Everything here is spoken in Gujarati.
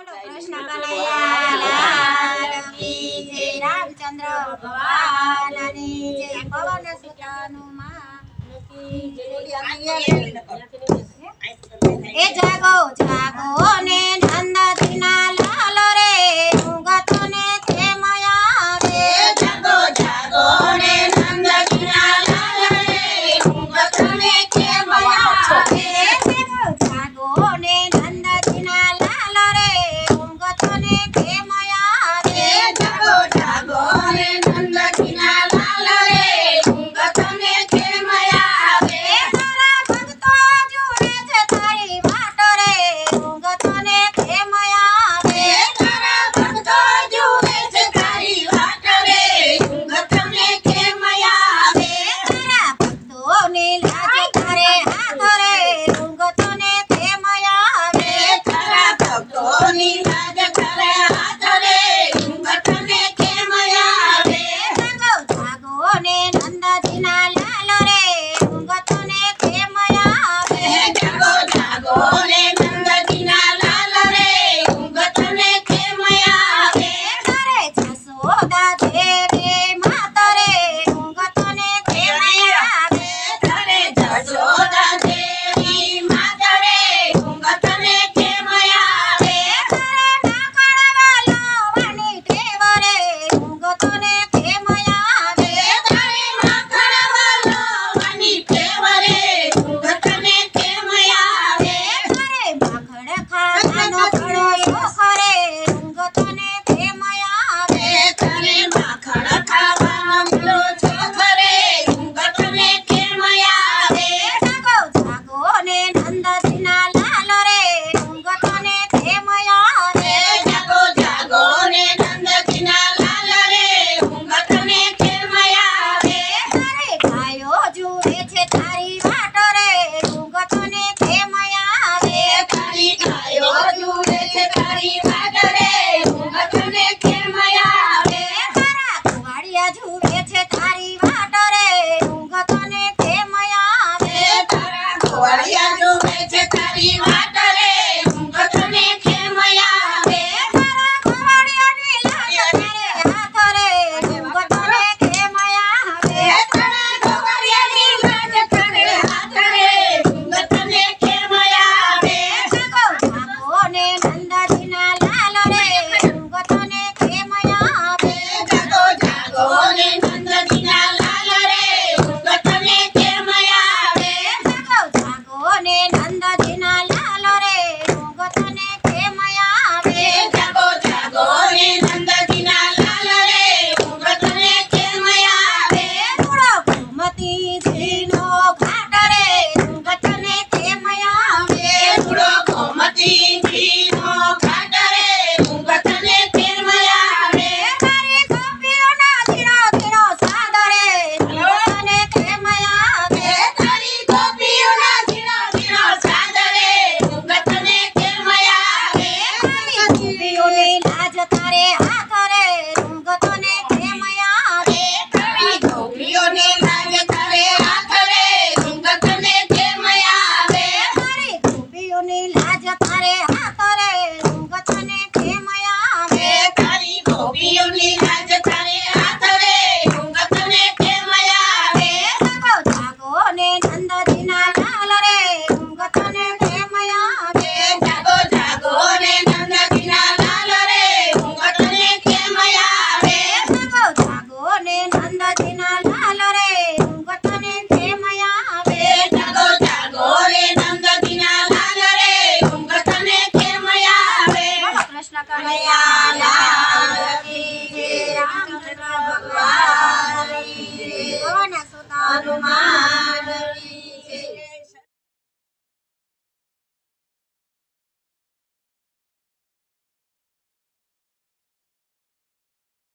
બોલો કૃષ્ણ કનૈયા લાલ કી જય, રામચંદ્ર ભગવાનની જય, પવન સુત હનુમાન કી જય। એ જાગો જાગો ને નંદજીના લાલ રે, ઊંઘતો ને તે મયા રે। જાગો જાગો ને નંદજીના લાલ રે, ઊંઘતો ને તે મયા રે। જાગો ને નંદજીના લાલ રે, ઊંઘતો ને તે મયા રે। જાગો જાગો ને નંદજીના લાલ રે, ઊંઘતો ને તે મયા રે। તારા ભક્તો જુએ છે તારી વાટ રે, ઊંઘતો ને તે મયા રે। તારા ભક્તો જુએ છે તારી વાટ રે, ઊંઘતો ને તે મયા રે। તારા ભક્તોની લાજ તારે હાથ રે, ઊંઘતો ને તે મયા રે। તારા ભક્તોની લાજ કરે હાથ રે, ઊંઘતો ને તે મયા રે। જાગો જાગો ને નંદજીના લાલ રે, ઊંઘતો ને તે મયા રે। જાગો જાગો ને નંદજીના લાલ રે, ઊંઘતો ને તે મયા રે। તારે જશોદા દેવી માત રે, ઊંઘતો ને તે મયા રે। તારે જશોદા દેવી માત રે, ઊંઘતો ને તે મયા રે। તારે માખણ વાલવાની ટેવ રે, ઊંઘતો ને તે મયા રે। તારે માખણ વાલવાની ટેવ રે, ઊંઘતો ને તે મયા રે। તારે માખણ ખાવાનો ઘણો શોખ રે, ઊંઘતો ને તે મયા રે। તારે માખણ ખાવાનો ઘણો શોખ રે, ઊંઘતો ને તે મયા રે। જાગો જાગો ને નંદજીના લાલ રે, ઊંઘતો ને તે મયા રે। જાગો જાગો ને નંદજીના લાલ રે, ઊંઘતો ને તે મયા રે। તારે ગાયો જુએ છે તારી વાટ રે, ઊંઘતો ને તે મયા રે। તારી ગાયો જુએ છે તારી વાટ રે, ઊંઘતો ને તે મયા રે। તારા ઘુવાડિયા જુએ છે તારી વાટ રે, ઊંઘતો ને તે મયા રે। તારા ગોવાળિયા જુએ છે તારી વાટ રે, ઊંઘતો ને તે મયા રે। તારા ઘુવાડિયાની લાજ તારે હાથ રે, ઊંઘતો ને તે મયા રે। તારા ગોવાળિયાની લાજ કરે હાથ રે, ઊંઘતો ને તે મયા રે। જાગો જાગો ને નંદજીના લાલ રે, ઊંઘતો ને તે મયા રે। જાગો જાગો ને નંદજીના લાલ રે, ઊંઘતો ને તે મયા રે। જાગો જાગો ને નંદજીના લાલ રે, ઊંઘતો ને તે મયા રે। જાગો જાગો ને નંદજીના લાલ રે, ઊંઘતો ને તે મયા રે। થોડો ગોમતીજીનો ઘાટ રે, ઊંઘતો ને તે મયા રે। ઉડો ગોમતીજીનો ઘાટ રે, ઊંઘતો ને તે મયા રે। તારી ગોપીઓના ઝીણો ઝીણો સ્વાદ રે, ઊંઘતો ને તે મયા રે। તારી ગોપીઓના ઝીણો ઝીણો સાદ રે, ઊંઘતો ને તે મયા રે। તારી ગોપીઓની લાજ તારે હાથ રે, ઊંઘતો ને તે મયા રે। તારી ગોપીઓની લાજ કરે હાથ રે, ઊંઘતો ને તે મયા રે। તારી ગોપીઓની લાજ તારે હાથ રે, ઊંઘતો ને તે મયા રે। તારી ગોપીઓની લાજ કરે હાથ રે, ઊંઘતો ને તે મયા રે। જાગો જાગો ને નંદજીના લાલ રે, ઊંઘતો ને તે મયા રે। જાગો જાગો ને નંદજીના લાલ રે, ઊંઘતો ને તે મયા રે। જાગો જાગો ને નંદજીના લાલ રે, ઊંઘતો ને તે મયા રે। જાગો જાગો રે નંદજીના લાલ રે, ઊંઘતો ને તે મયા રે। બોલો કૃષ્ણ કનૈયા